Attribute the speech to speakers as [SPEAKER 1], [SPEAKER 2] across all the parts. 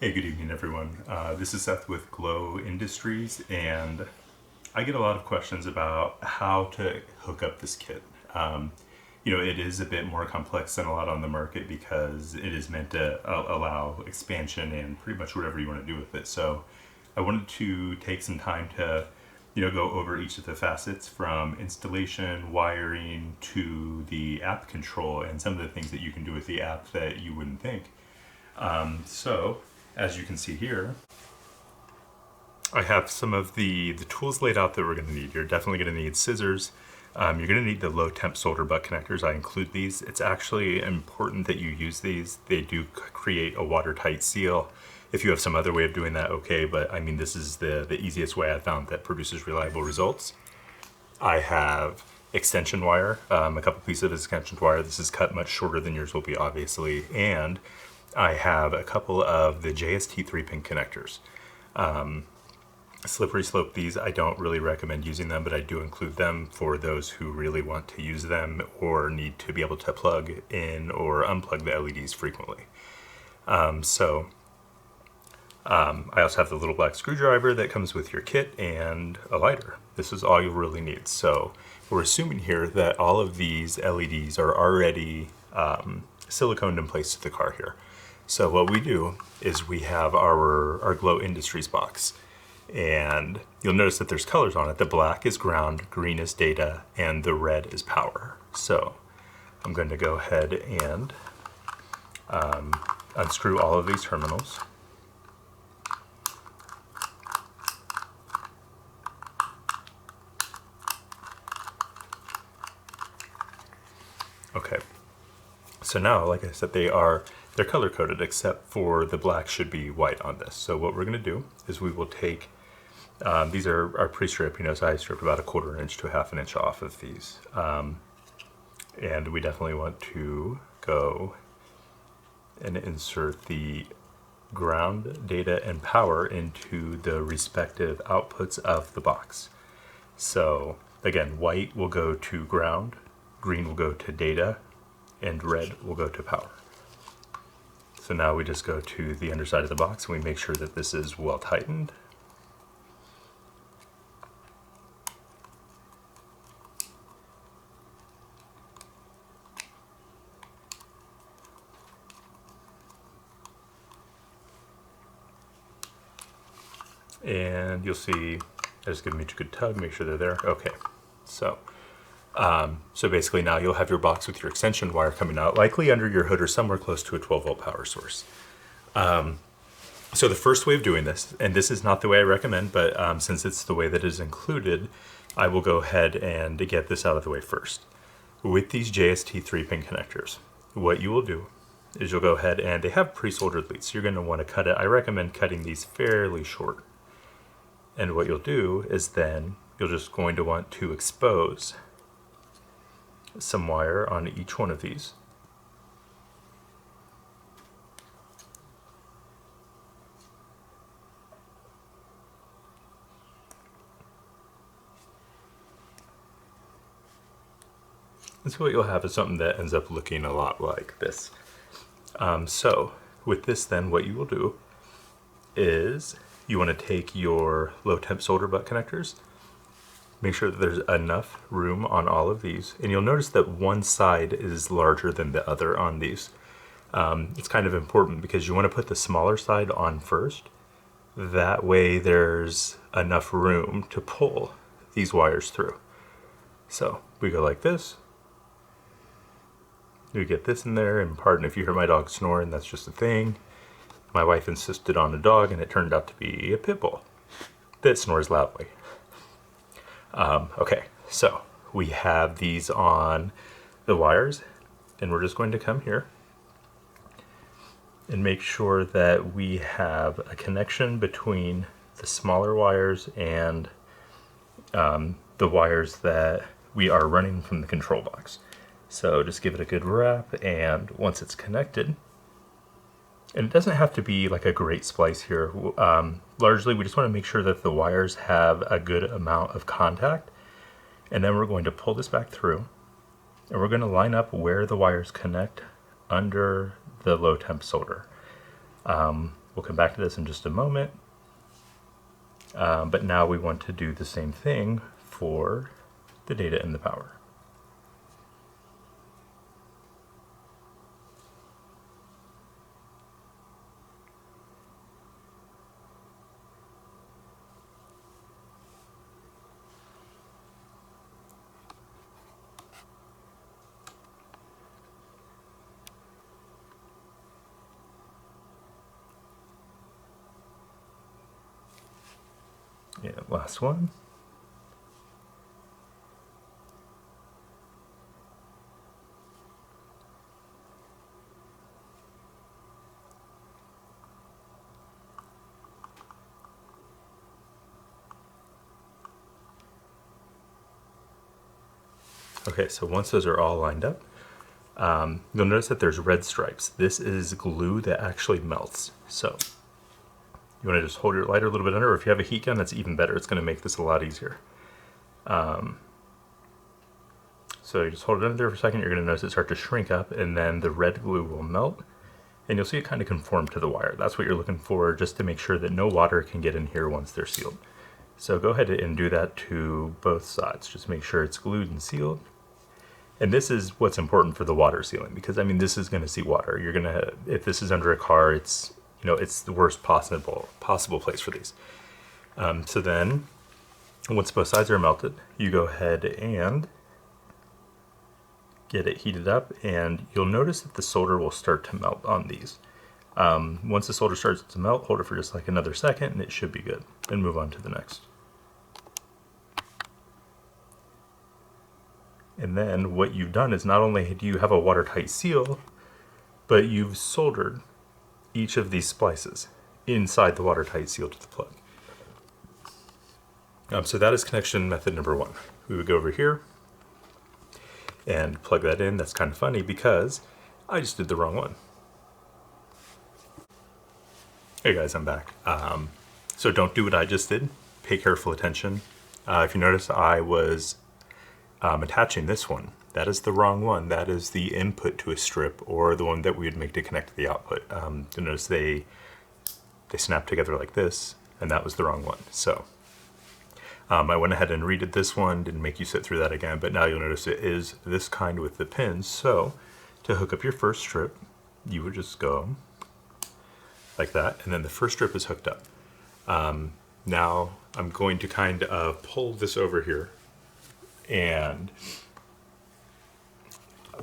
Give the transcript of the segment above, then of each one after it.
[SPEAKER 1] Hey, good evening, everyone. This is Seth with Glowe Industries, and I get a lot of questions about how to hook up this kit. It is a bit more complex than a lot on the market because it is meant to allow expansion and pretty much whatever you want to do with it. So I wanted to take some time to, go over each of the facets from installation, wiring, to the app control, and some of the things that you can do with the app that you wouldn't think. So, as you can see here, I have some of the tools laid out that we're going to need. You're definitely going to need scissors. You're going to need the low temp solder butt connectors. I include these. It's actually important that you use these. They do create a watertight seal. If you have some other way of doing that, okay, but I mean, this is the easiest way I've found that produces reliable results. I have extension wire, a couple pieces of extension wire. This is cut much shorter than yours will be, obviously, and I have a couple of the JST 3-pin connectors. Slippery slope, these I don't really recommend using them, but I do include them for those who really want to use them or need to be able to plug in or unplug the LEDs frequently. I also have the little black screwdriver that comes with your kit and a lighter. This is all you'll really need. So we're assuming here that all of these LEDs are already siliconed in place to the car here. So what we do is we have our Glowe Industries box, and you'll notice that there's colors on it. The black is ground, green is data, and the red is power. So I'm going to go ahead and unscrew all of these terminals. Okay, so now, like I said, they're color coded, except for the black should be white on this. So what we're going to do is we will take, these are pre-stripped, so I stripped about 1/4 inch to 1/2 inch off of these. And we definitely want to go and insert the ground, data, and power into the respective outputs of the box. So again, white will go to ground, green will go to data, and red will go to power. So now we just go to the underside of the box and we make sure that this is well tightened. And you'll see, I just give them each a good tug, make sure they're there. Okay, so basically now you'll have your box with your extension wire coming out, likely under your hood or somewhere close to a 12-volt power source. So the first way of doing this, and this is not the way I recommend, but since it's the way that is included, I will go ahead and get this out of the way first. With these JST 3-pin connectors, what you will do is you'll go ahead and they have pre-soldered leads. So you're going to want to cut it. I recommend cutting these fairly short. And what you'll do is then you're just going to want to expose some wire on each one of these. And so what you'll have is something that ends up looking a lot like this. So with this then, what you will do is you want to take your low temp solder butt connectors, make sure that there's enough room on all of these, and you'll notice that one side is larger than the other on these. It's kind of important because you want to put the smaller side on first. That way there's enough room to pull these wires through. So we go like this. We get this in there, and pardon if you hear my dog snoring, that's just a thing. My wife insisted on a dog, and it turned out to be a pit bull that snores loudly. Okay, so we have these on the wires, and we're just going to come here and make sure that we have a connection between the smaller wires and the wires that we are running from the control box. So just give it a good wrap, and once it's connected, and it doesn't have to be like a great splice here. Largely, we just want to make sure that the wires have a good amount of contact. And then we're going to pull this back through, and we're going to line up where the wires connect under the low temp solder. We'll come back to this in just a moment. But now we want to do the same thing for the data and the power. Yeah, last one. Okay, so once those are all lined up, you'll notice that there's red stripes. This is glue that actually melts. So you want to just hold your lighter a little bit under, or if you have a heat gun, that's even better. It's going to make this a lot easier. So you just hold it under there for a second, you're going to notice it start to shrink up, and then the red glue will melt, and you'll see it kind of conform to the wire. That's what you're looking for, just to make sure that no water can get in here once they're sealed. So go ahead and do that to both sides. Just make sure it's glued and sealed. And this is what's important for the water sealing, because I mean, this is going to see water. You're going to, if this is under a car, it's, you know, it's the worst possible place for these. So then, once both sides are melted, you go ahead and get it heated up, and you'll notice that the solder will start to melt on these. Once the solder starts to melt, hold it for just like another second, and it should be good. Then move on to the next. And then what you've done is not only do you have a watertight seal, but you've soldered each of these splices inside the watertight seal to the plug. So that is connection method number one. We would go over here and plug that in. That's kind of funny because I just did the wrong one. Hey guys, I'm back. So don't do what I just did. Pay careful attention. If you notice, I was attaching this one. That is the wrong one. That is the input to a strip, or the one that we would make to connect to the output. You notice they snap together like this, and that was the wrong one. So I went ahead and redid this one, didn't make you sit through that again, but now you'll notice it is this kind with the pins. So to hook up your first strip, you would just go like that, and then the first strip is hooked up. Now I'm going to kind of pull this over here, and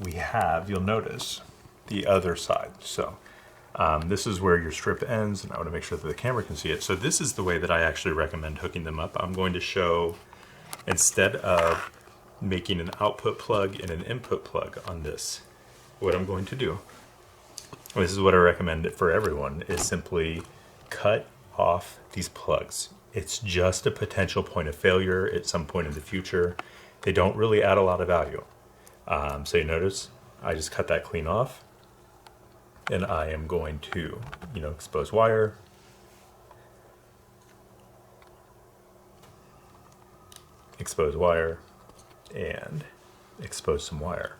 [SPEAKER 1] we have, you'll notice, the other side. So this is where your strip ends, and I want to make sure that the camera can see it. So this is the way that I actually recommend hooking them up. I'm going to show, instead of making an output plug and an input plug on this, what I'm going to do, this is what I recommend for everyone, is simply cut off these plugs. It's just a potential point of failure at some point in the future. They don't really add a lot of value. So you notice I just cut that clean off, and I am going to, expose wire, and expose some wire.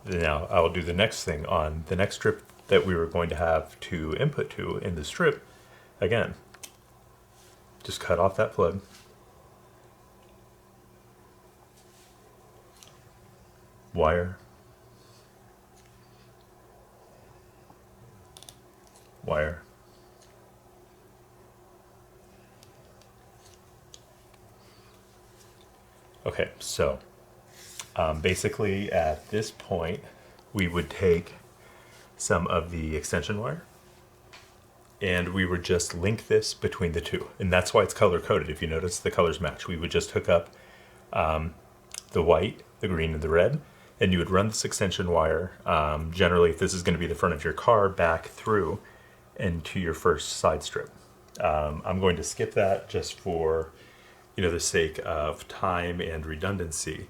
[SPEAKER 1] Now I will do the next thing on the next strip that we were going to have to input to in the strip. Again, just cut off that plug, wire, wire, okay, so basically at this point we would take some of the extension wire and we would just link this between the two, and that's why it's color coded. If you notice, the colors match. We would just hook up the white, the green, and the red, and you would run this extension wire, generally if this is going to be the front of your car, back through into your first side strip. I'm going to skip that just for the sake of time and redundancy,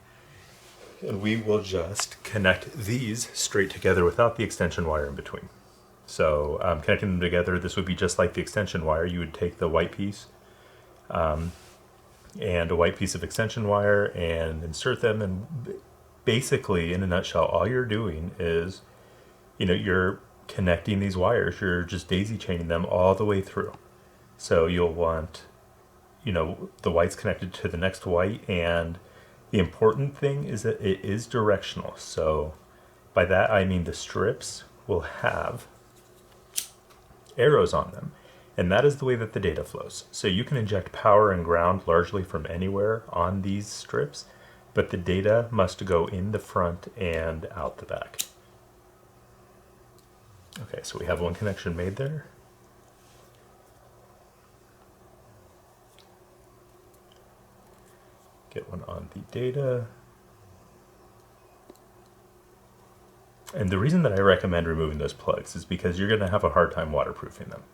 [SPEAKER 1] and we will just connect these straight together without the extension wire in between. So connecting them together, this would be just like the extension wire. You would take the white piece and a white piece of extension wire and insert them, and basically, in a nutshell, all you're doing is, you're connecting these wires, you're just daisy chaining them all the way through. So you'll want, the whites connected to the next white, and the important thing is that it is directional. So by that I mean the strips will have arrows on them, and that is the way that the data flows. So you can inject power and ground largely from anywhere on these strips, but the data must go in the front and out the back. Okay, so we have one connection made there. Get one on the data. And the reason that I recommend removing those plugs is because you're going to have a hard time waterproofing them.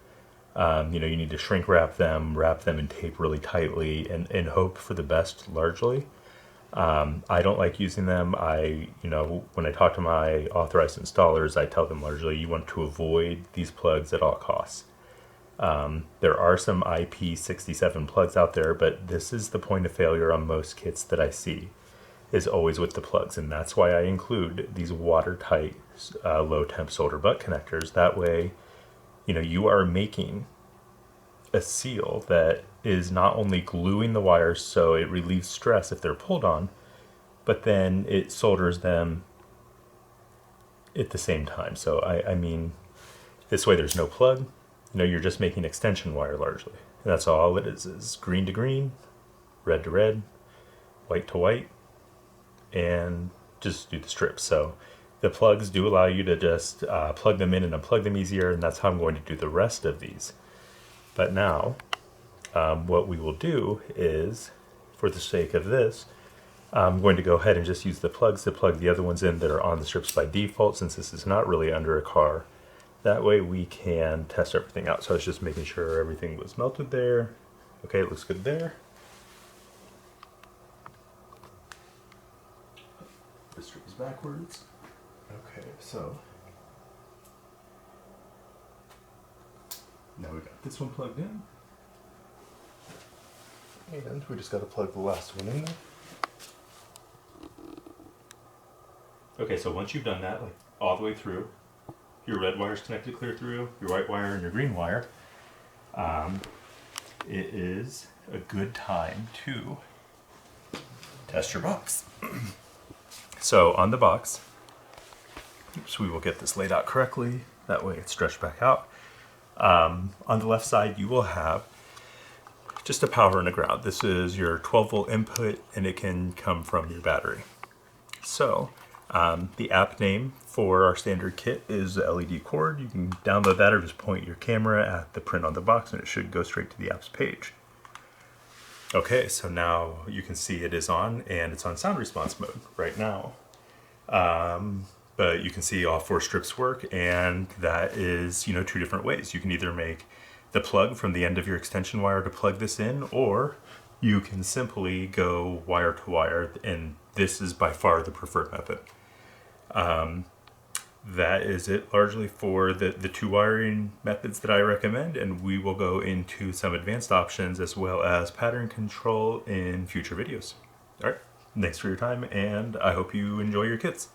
[SPEAKER 1] You need to shrink wrap them in tape really tightly, and hope for the best largely. I don't like using them. When I talk to my authorized installers, I tell them largely you want to avoid these plugs at all costs. There are some IP67 plugs out there, but this is the point of failure on most kits that I see, is always with the plugs, and that's why I include these watertight low temp solder butt connectors. That way, you are making a seal that is not only gluing the wires so it relieves stress if they're pulled on, but then it solders them at the same time. So I mean, this way there's no plug. You're just making extension wire largely. And that's all it is green to green, red to red, white to white, and just do the strips. So the plugs do allow you to just plug them in and unplug them easier, and that's how I'm going to do the rest of these. But now, what we will do is, for the sake of this, I'm going to go ahead and just use the plugs to plug the other ones in that are on the strips by default, since this is not really under a car. That way we can test everything out. So I was just making sure everything was melted there. Okay, it looks good there. The strip is backwards. Okay, so now we got this one plugged in. And we just got to plug the last one in there. Okay, so once you've done that, like all the way through, your red wire is connected clear through, your white wire and your green wire, it is a good time to test your box. So on the box, we will get this laid out correctly. That way it's stretched back out. On the left side, you will have just a power and a ground. This is your 12-volt input, and it can come from your battery. So the app name for our standard kit is the LED cord. You can download that or just point your camera at the print on the box, and it should go straight to the app's page. Okay, so now you can see it is on, and it's on sound response mode right now. But you can see all 4 strips work, and that is, 2 different ways. You can either make the plug from the end of your extension wire to plug this in, or you can simply go wire to wire, and this is by far the preferred method. That is it largely for the 2 wiring methods that I recommend, and we will go into some advanced options as well as pattern control in future videos. All right, thanks for your time, and I hope you enjoy your kits.